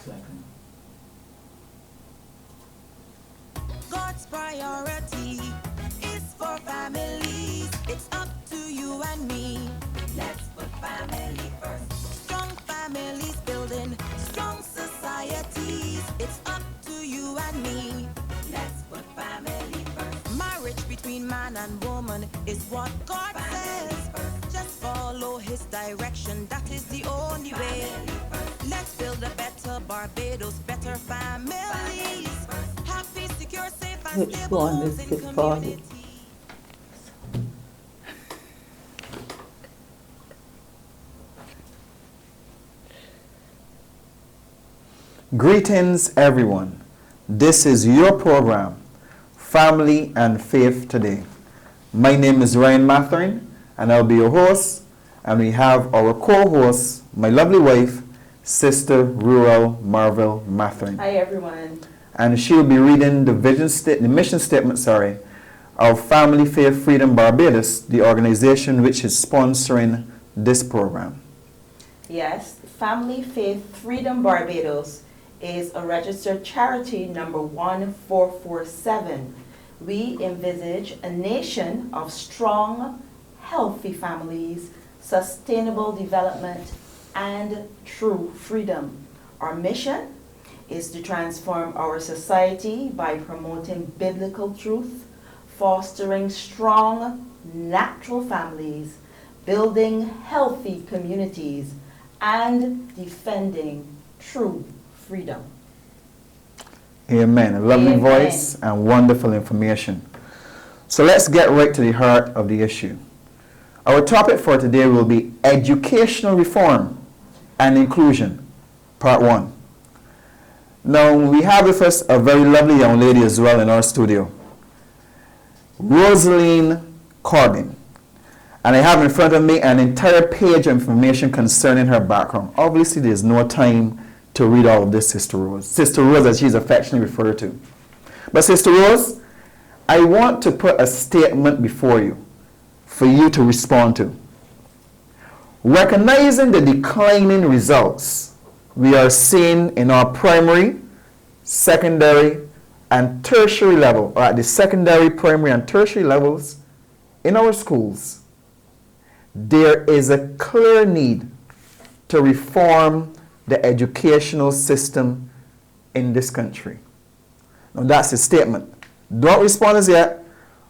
Second. God's priority is for families. It's up to you and me. Let's put family first. Strong families building strong societies. It's up to you and me. Let's put family first. Marriage between man and woman is what God says. Just follow his direction. That is the only way. Let's build a better Barbados, better families. Happy, secure, safe, and Which stable one homes is in the community. Greetings, everyone. This is your program, Family and Faith Today. My name is Marville-Mathurin, and I'll be your host. And we have our co-host, my lovely wife, Sister Reuel Marville-Mathurin. Hi, everyone. And she'll be reading the mission statement, of Family Faith Freedom Barbados, the organization which is sponsoring this program. Yes, Family Faith Freedom Barbados is a registered charity number 1447. We envisage a nation of strong, healthy families, sustainable development, and true freedom. Our mission is to transform our society by promoting biblical truth, fostering strong, natural families, building healthy communities, and defending true freedom. Amen. A lovely Amen. voice and wonderful information. So let's get right to the heart of the issue. Our topic for today will be educational reform and inclusion, part 1. Now, we have with us a very lovely young lady as well in our studio, Rosaline Corbin. And I have in front of me an entire page of information concerning her background. Obviously, there's no time to read all of this, Sister Rose. Sister Rose, as she's affectionately referred to. But Sister Rose, I want to put a statement before you for you to respond to. Recognizing the declining results we are seeing in our primary, secondary, and tertiary level, or at the secondary, primary, and tertiary levels in our schools, there is a clear need to reform the educational system in this country. Now that's a statement. Don't respond as yet.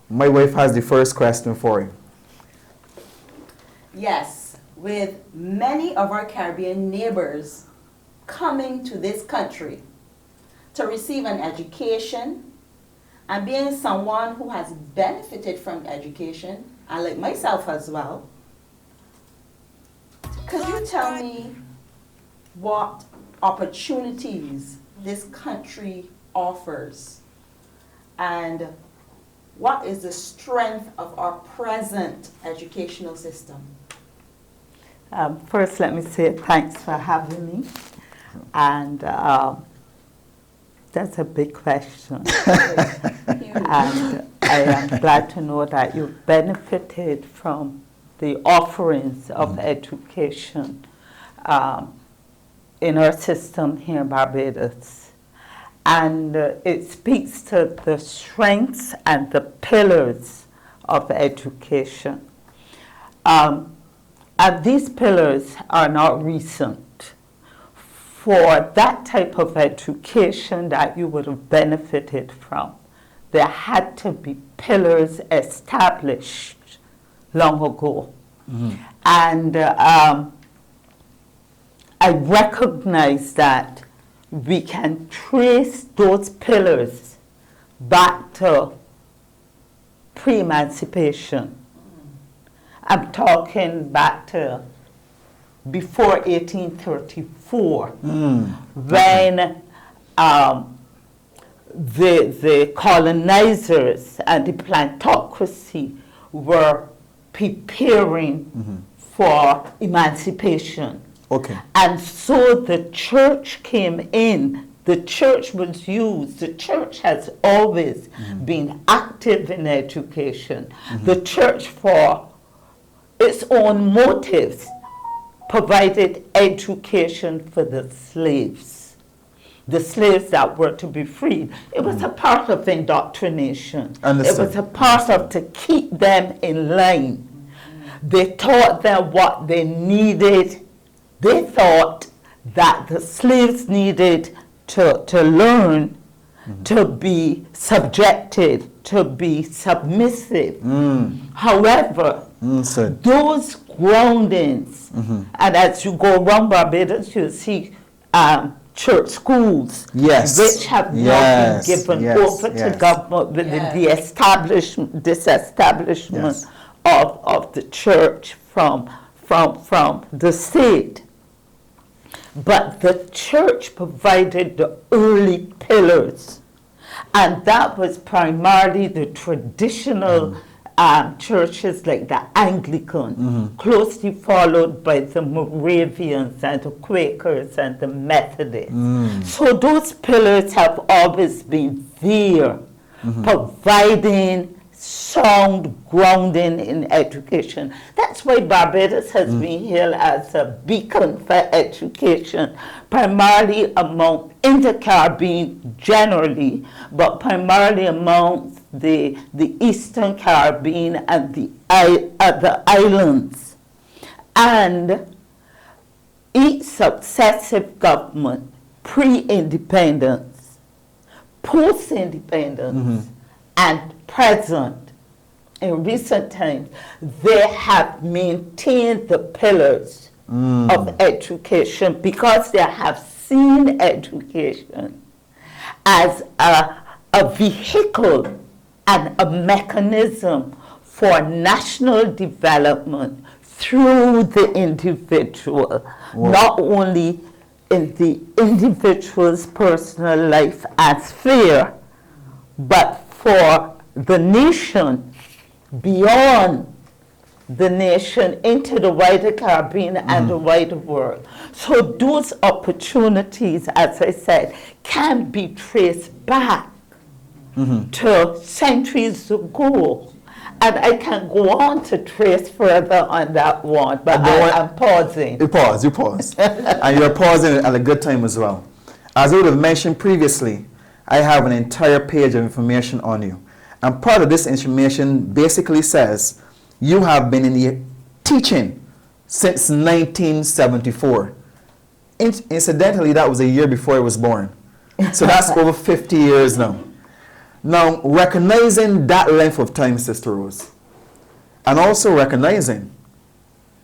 My wife has the first question for you. Yes, with many of our Caribbean neighbors coming to this country to receive an education, and being someone who has benefited from education, and like myself as well, could you tell me what opportunities this country offers, and what is the strength of our present educational system? First, let me say thanks for having me. And that's a big question. And I am glad to know that you benefited from the offerings of education in our system here in Barbados. And it speaks to the strengths and the pillars of education. And these pillars are not recent. For that type of education that you would have benefited from, there had to be pillars established long ago. And I recognize that we can trace those pillars back to pre-emancipation. I'm talking back to before 1834, when the colonizers and the plantocracy were preparing for emancipation. Okay. And so the church came in. The church was used. The church has always been active in education. The church, for its own motives, provided education for the slaves. the slaves that were to be freed. It was a part of indoctrination. Understood. It was a part of to keep them in line. They taught them what they needed. They thought that the slaves needed to learn to be subjected, to be submissive. However, those groundings, and as you go around Barbados, you see church schools, which have not been given over to government with the disestablishment of the church from the state. But the church provided the early pillars, and that was primarily the traditional churches like the Anglican, closely followed by the Moravians and the Quakers and the Methodists. So those pillars have always been there, providing sound grounding in education. That's why Barbados has been hailed as a beacon for education, primarily in the Caribbean generally, but primarily among the Eastern Caribbean and the islands. And each successive government, pre-independence, post-independence, and present, in recent times, they have maintained the pillars of education because they have seen education as a vehicle and a mechanism for national development through the individual, not only in the individual's personal life and sphere, but for the nation, beyond the nation, into the wider Caribbean and the wider world. So those opportunities, as I said, can be traced back to centuries ago. And I can go on to trace further on that one, but I'm pausing. You pause. And you're pausing at a good time as well. As I would have mentioned previously, I have an entire page of information on you. And part of this information basically says you have been in the teaching since 1974. Incidentally, that was a year before I was born. So that's over 50 years now. Now, recognizing that length of time, Sister Rose, and also recognizing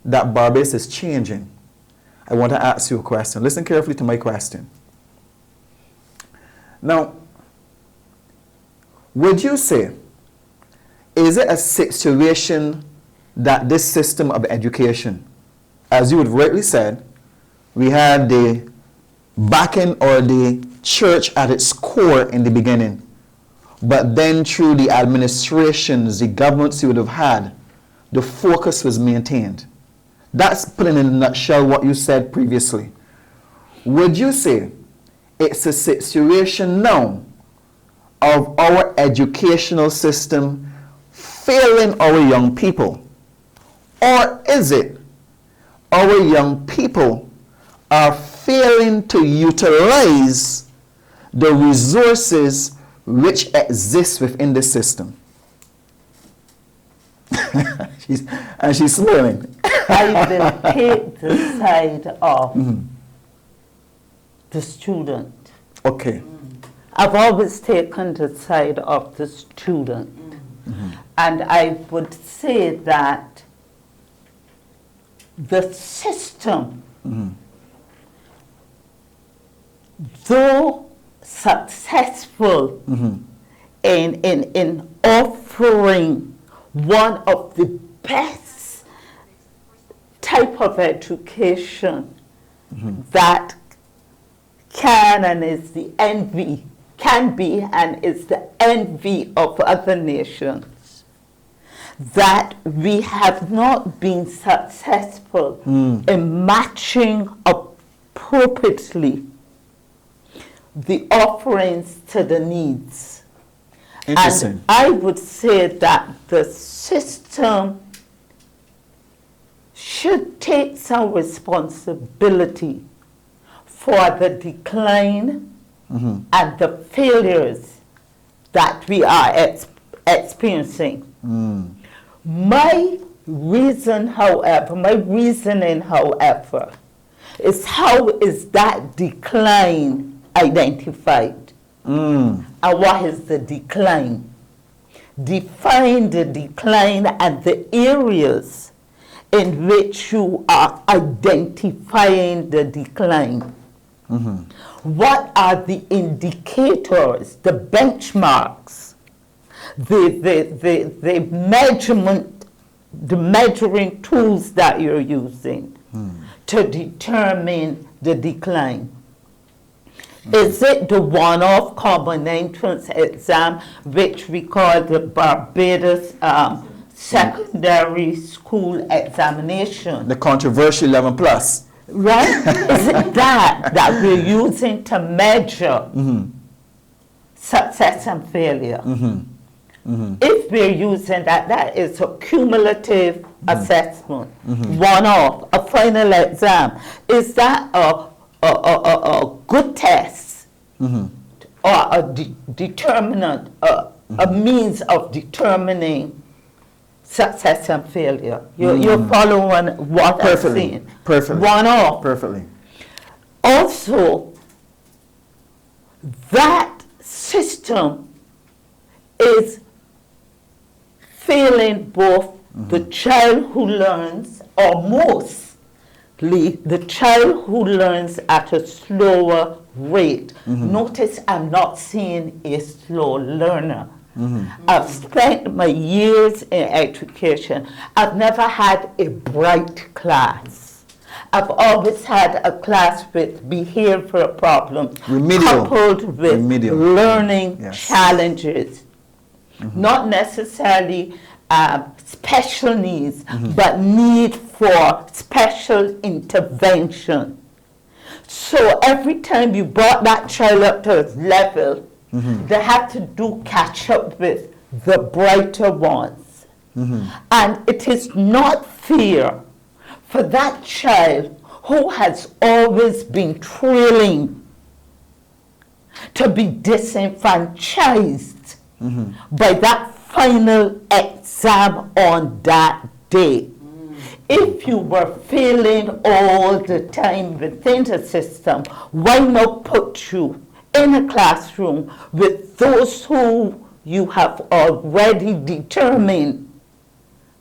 that Barbados is changing, I want to ask you a question. Listen carefully to my question. Now, would you say, is it a situation that this system of education, as you would rightly said, we had the backing or the church at its core in the beginning, but then through the administrations, the governments you would have had, the focus was maintained. That's putting in a nutshell what you said previously. Would you say it's a situation now of our educational system failing our young people? Or is it our young people are failing to utilize the resources which exist within the system? she's smiling. I will take the side of the student. Okay. I've always taken the side of the student. And I would say that the system, though successful in offering one of the best type of education that can and is the envy, can be and is the envy of other nations, that we have not been successful in matching appropriately the offerings to the needs. Interesting. And I would say that the system should take some responsibility for the decline and the failures that we are experiencing. My reasoning, however, is how is that decline identified? And what is the decline? Define the decline and the areas in which you are identifying the decline. What are the indicators, the benchmarks, the measurement, the measuring tools that you're using to determine the decline? Is it the one-off common entrance exam, which we call the Barbados secondary school examination? The controversial 11 plus. Right? Is it that we're using to measure success and failure? If we're using that is a cumulative assessment, one-off, a final exam. Is that a good test or a determinant, a means of determining success and failure? You're following what I'm saying? Perfectly. One-off. Perfectly. Also, that system is failing both the child who learns, or mostly the child who learns at a slower rate. Notice I'm not saying a slow learner. I've spent my years in education. I've never had a bright class. I've always had a class with behavioral problems coupled with learning challenges. Not necessarily special needs, but need for special intervention. So every time you brought that child up to its level, they had to do catch up with the brighter ones. And it is not fair for that child who has always been trailing to be disenfranchised by that final exam on that day. If you were failing all the time within the system, why not put you in a classroom with those who you have already determined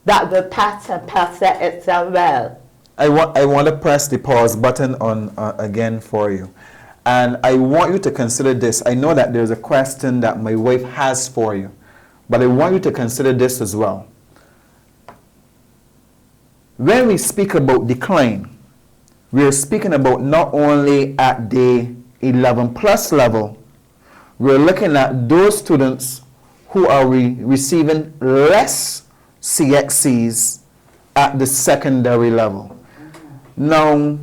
that will pass and pass that exam well? I want to press the pause button on again for you. And I want you to consider this. I know that there's a question that my wife has for you, but I want you to consider this as well. When we speak about decline, we're speaking about not only at the 11 plus level, we're looking at those students who are receiving less CXCs at the secondary level. Now,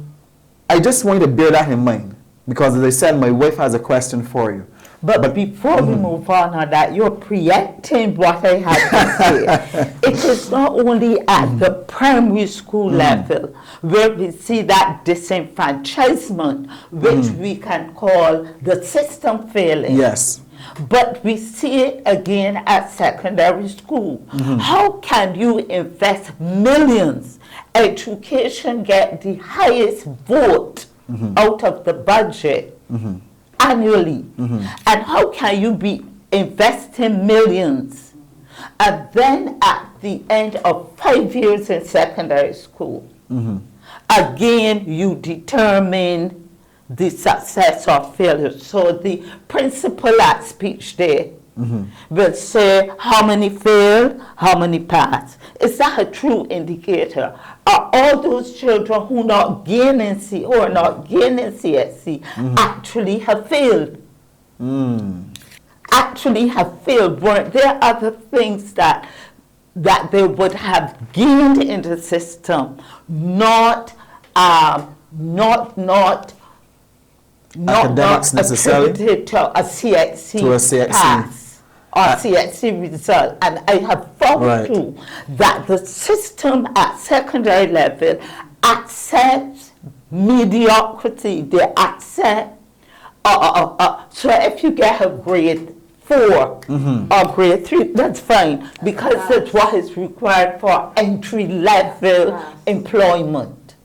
I just want you to bear that in mind, because as I said, my wife has a question for you. But before we move on that, you're preempting what I had to say. It is not only at the primary school level where we see that disenfranchisement, which we can call the system failing. Yes. But we see it again at secondary school. How can you invest millions? Education get the highest vote out of the budget annually. And how can you be investing millions and then at the end of 5 years in secondary school, again you determine the success or failure? So the principal at speech day will say how many failed, how many passed. Is that a true indicator? Are all those children who are not gaining CSC actually have failed? Actually have failed? Weren't there other things that they would have gained in the system, not attributed to a CXC pass or CXC result? And I have found too that the system at secondary level accepts mediocrity. They accept So if you get a grade 4 or grade 3, that's fine, because it's what is required for entry-level employment.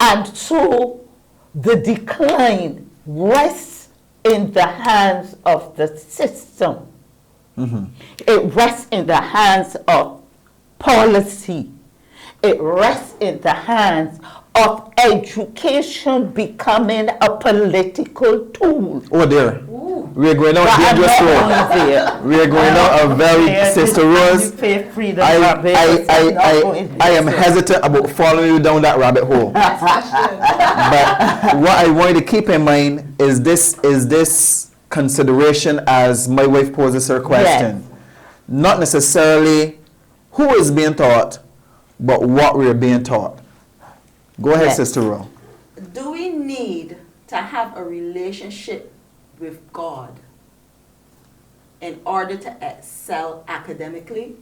And so the decline rests in the hands of the system. It rests in the hands of policy. It rests in the hands of education becoming a political tool. Oh dear. We're going down a dangerous road. We're going down a very, Sister Rose, I am hesitant about following you down that rabbit hole. But what I want you to keep in mind is this consideration as my wife poses her question. Yes. Not necessarily who is being taught, but what we're being taught. Go ahead, Yes. Sister Reuel. Do we need to have a relationship with God in order to excel academically?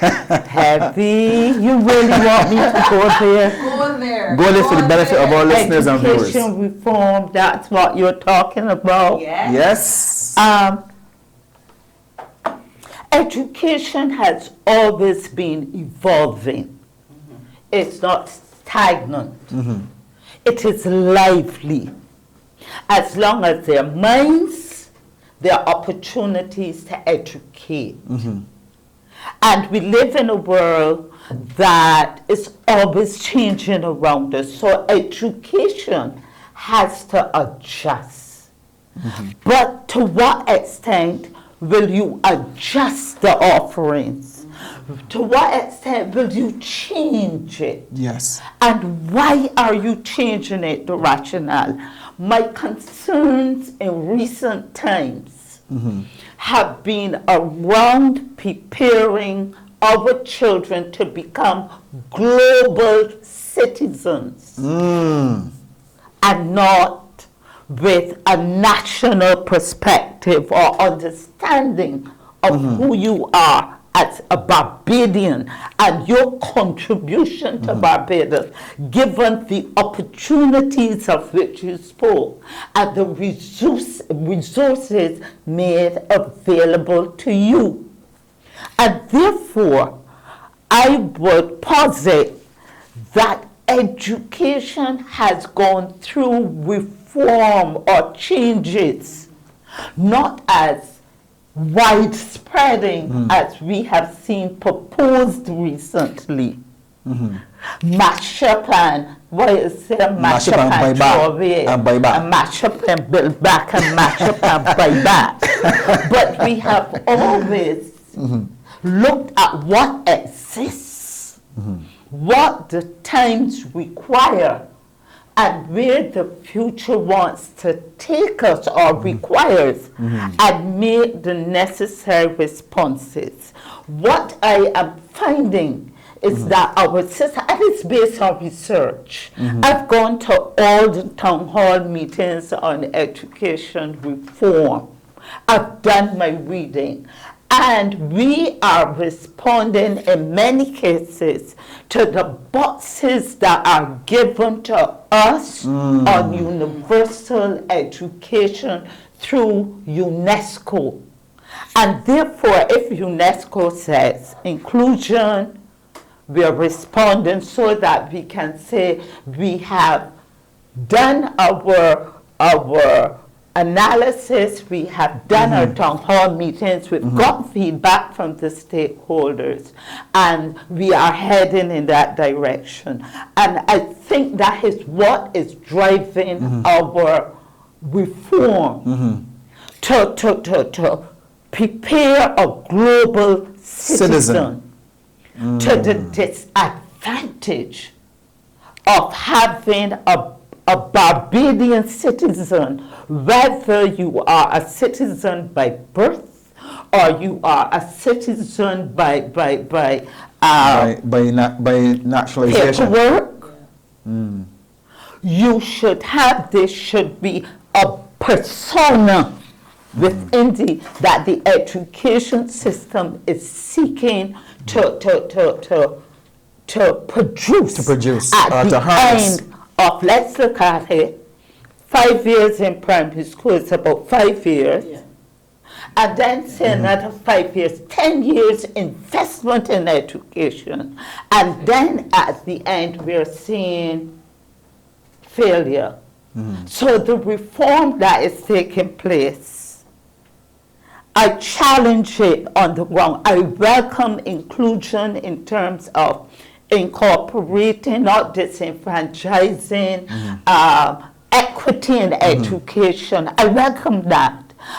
Heavy. You really want me to go there? Go there. Go there for the benefit of our listeners and viewers. Education reform, that's what you're talking about. Yes. Yes. Education has always been evolving. It's not stagnant. It is lively. As long as there are minds, there are opportunities to educate. And we live in a world that is always changing around us. So education has to adjust. But to what extent will you adjust the offerings? To what extent will you change it? Yes. And why are you changing it, the rationale? My concerns in recent times have been around preparing our children to become global citizens and not with a national perspective or understanding of who you are as a Barbadian and your contribution to Barbados, given the opportunities of which you spoke and the resources made available to you. And therefore, I would posit that education has gone through reform or changes, not as widespreading as we have seen proposed recently. Mash up and what is it? Mash up and throw away, and buy back. and mash up and build back, and mash up and buy back. But we have always looked at what exists, what the times require, and where the future wants to take us or requires, and make the necessary responses. What I am finding is that our system, and it's based on research. I've gone to all the town hall meetings on education reform. I've done my reading. And we are responding in many cases to the boxes that are given to us on universal education through UNESCO. And therefore, if UNESCO says inclusion, we are responding so that we can say we have done our analysis, we have done our town hall meetings, we've got feedback from the stakeholders, and we are heading in that direction. And I think that is what is driving our reform to prepare a global citizen. To the disadvantage of having a Barbadian citizen, whether you are a citizen by birth or you are a citizen by naturalization. paperwork. You should have, there should be a persona within that the education system is seeking to produce To produce, at to the harness. end of, let's look at it, 5 years in primary school is about 5 years. Yeah. And then say another 5 years, 10 years investment in education. And then at the end, we're seeing failure. So the reform that is taking place, I challenge it on the ground. I welcome inclusion in terms of incorporating, not disenfranchising, equity in education. I welcome that.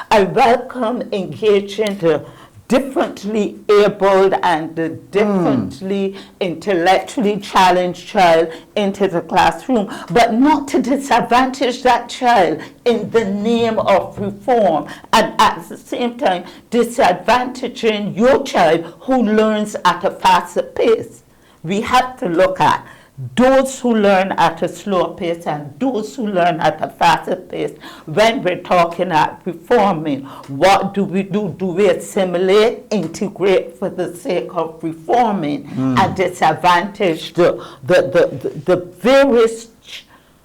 I welcome engaging the differently abled and the differently intellectually challenged child into the classroom, but not to disadvantage that child in the name of reform, and at the same time disadvantaging your child who learns at a faster pace. We have to look at those who learn at a slower pace and those who learn at a faster pace. When we're talking at reforming, what do? Do we assimilate, integrate for the sake of reforming and disadvantage the various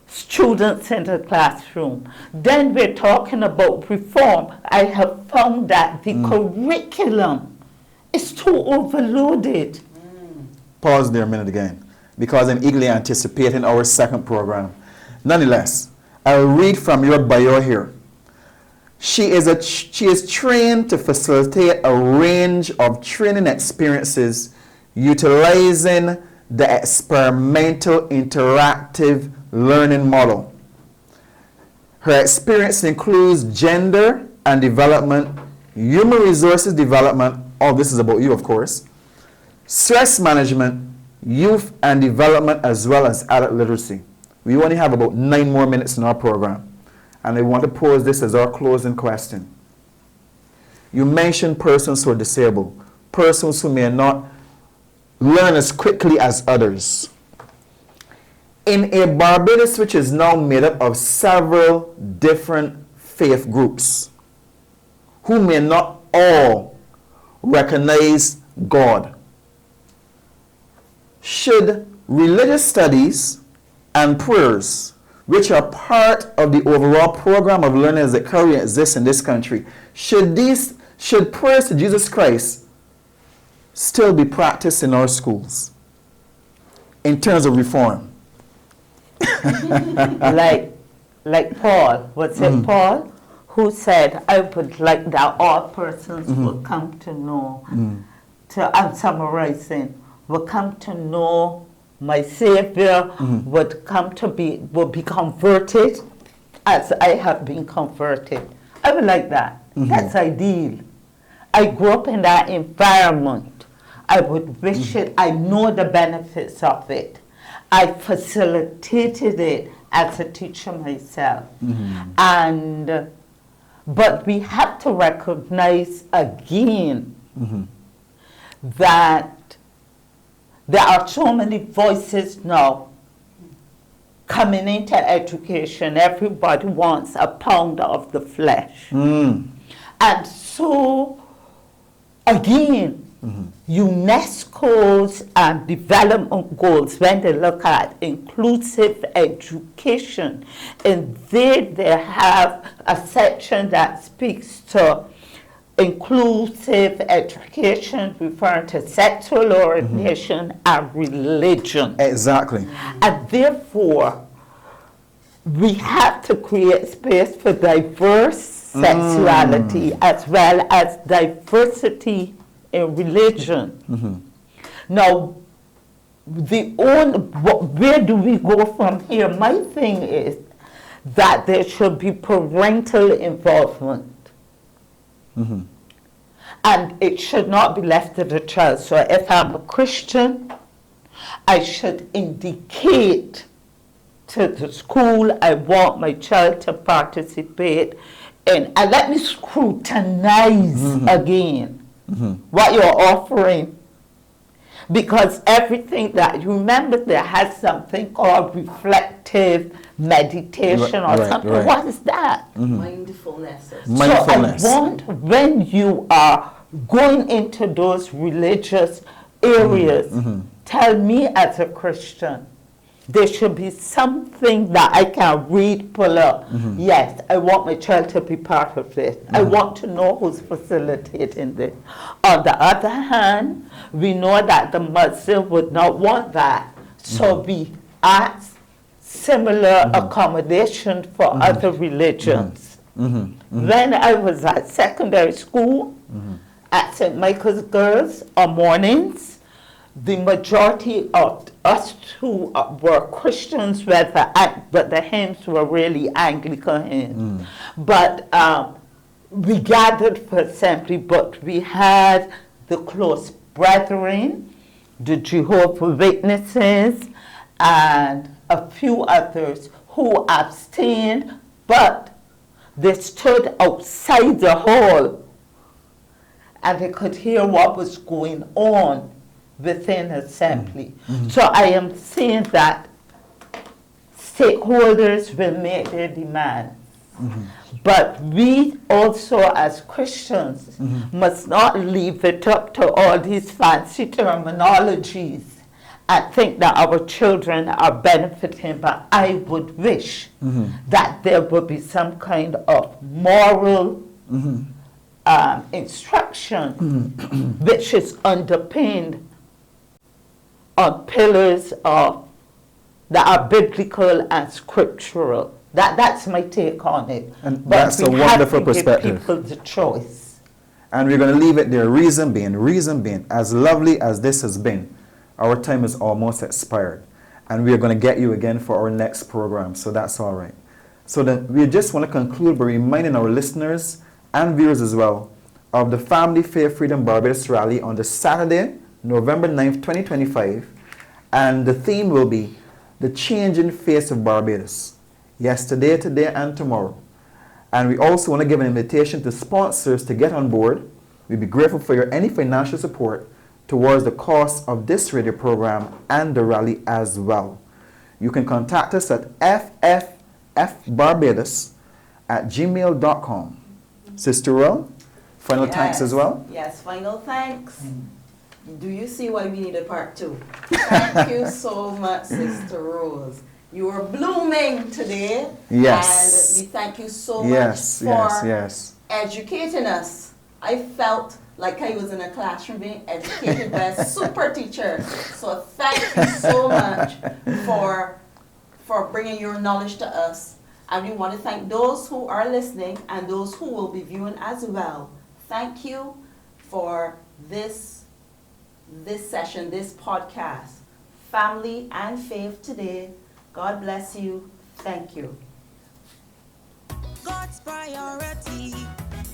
students in the classroom? Then we're talking about reform. I have found that the curriculum is too overloaded. Pause there a minute again, because I'm eagerly anticipating our second program. Nonetheless, I'll read from your bio here. She is trained to facilitate a range of training experiences utilizing the experimental interactive learning model. Her experience includes gender and development, human resources development, all this is about you, of course, stress management, youth and development, as well as adult literacy. We only have about 9 more minutes in our program, and I want to pose this as our closing question. You mentioned persons who are disabled, persons who may not learn as quickly as others. In a Barbados which is now made up of several different faith groups, who may not all recognize God, should religious studies and prayers, which are part of the overall program of learning as it currently exists in this country, should prayers to Jesus Christ still be practiced in our schools in terms of reform? like Paul, was it Paul who said, I would like that all persons will come to know, I'm summarizing, will come to know my Savior, would be converted as I have been converted. I would like that. That's ideal. I grew up in that environment. I would wish it. I know the benefits of it. I facilitated it as a teacher myself. But we have to recognize again that there are so many voices now coming into education. Everybody wants a pound of the flesh. And so, again, UNESCO's development goals, when they look at inclusive education, and they have a section that speaks to inclusive education, referring to sexual orientation and religion. Exactly. And therefore, we have to create space for diverse sexuality as well as diversity in religion. Now, where do we go from here? My thing is that there should be parental involvement. And it should not be left to the child. So if I'm a Christian, I should indicate to the school I want my child to participate in. And let me scrutinize again what you're offering. Because everything that you remember, there has something called reflective meditation or something. Right. What is that? Mindfulness. Mindfulness. So I want, when you are going into those religious areas, tell me as a Christian, there should be something that I can read, pull up. Yes, I want my child to be part of this. I want to know who's facilitating this. On the other hand, we know that the Muslim would not want that. So we ask similar accommodation for other religions. When I was at secondary school, at St. Michael's Girls on mornings, the majority of us who were Christians, but the hymns were really Anglican hymns. But we gathered for assembly, but we had the close brethren, the Jehovah's Witnesses, and a few others who abstained, but they stood outside the hall and they could hear what was going on within assembly. So I am saying that stakeholders will make their demands. But we also as Christians must not leave it up to all these fancy terminologies and think that our children are benefiting. But I would wish that there would be some kind of moral instruction which is underpinned on pillars of that are biblical and scriptural. That's my take on it. And that's a wonderful perspective. Give people the choice. And we're going to leave it there. Reason being, as lovely as this has been, our time is almost expired. And we are going to get you again for our next program. So that's all right. So then we just want to conclude by reminding our listeners and viewers as well of the Family Faith Freedom Barbados Rally on the Saturday, November 9th, 2025. And the theme will be the changing face of Barbados. Yesterday, today, and tomorrow. And we also want to give an invitation to sponsors to get on board. We'd be grateful for your any financial support towards the cost of this radio program and the rally as well. You can contact us at fffbarbados@gmail.com. Sister Reuel, final thanks as well? Yes, final thanks. Do you see why we need a part 2? Thank you so much, Sister Rose. You are blooming today. Yes. And we thank you so much for educating us. I felt like I was in a classroom being educated by a super teacher. So thank you so much for bringing your knowledge to us. And we want to thank those who are listening and those who will be viewing as well. Thank you for this session, this podcast. Family and Faith Today. God bless you. Thank you. God's priority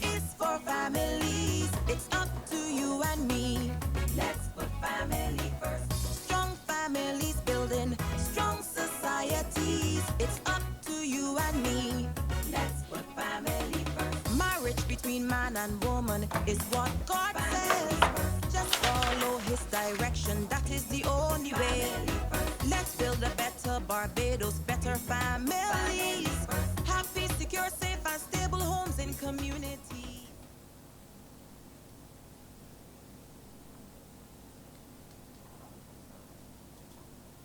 is for families. It's up to you and me. Let's put family first. Strong families building strong societies. It's up to you and me. Let's put family first. Marriage between man and woman is what God says. Just follow his direction. That is the only way. Let's build a better Barbados, better family.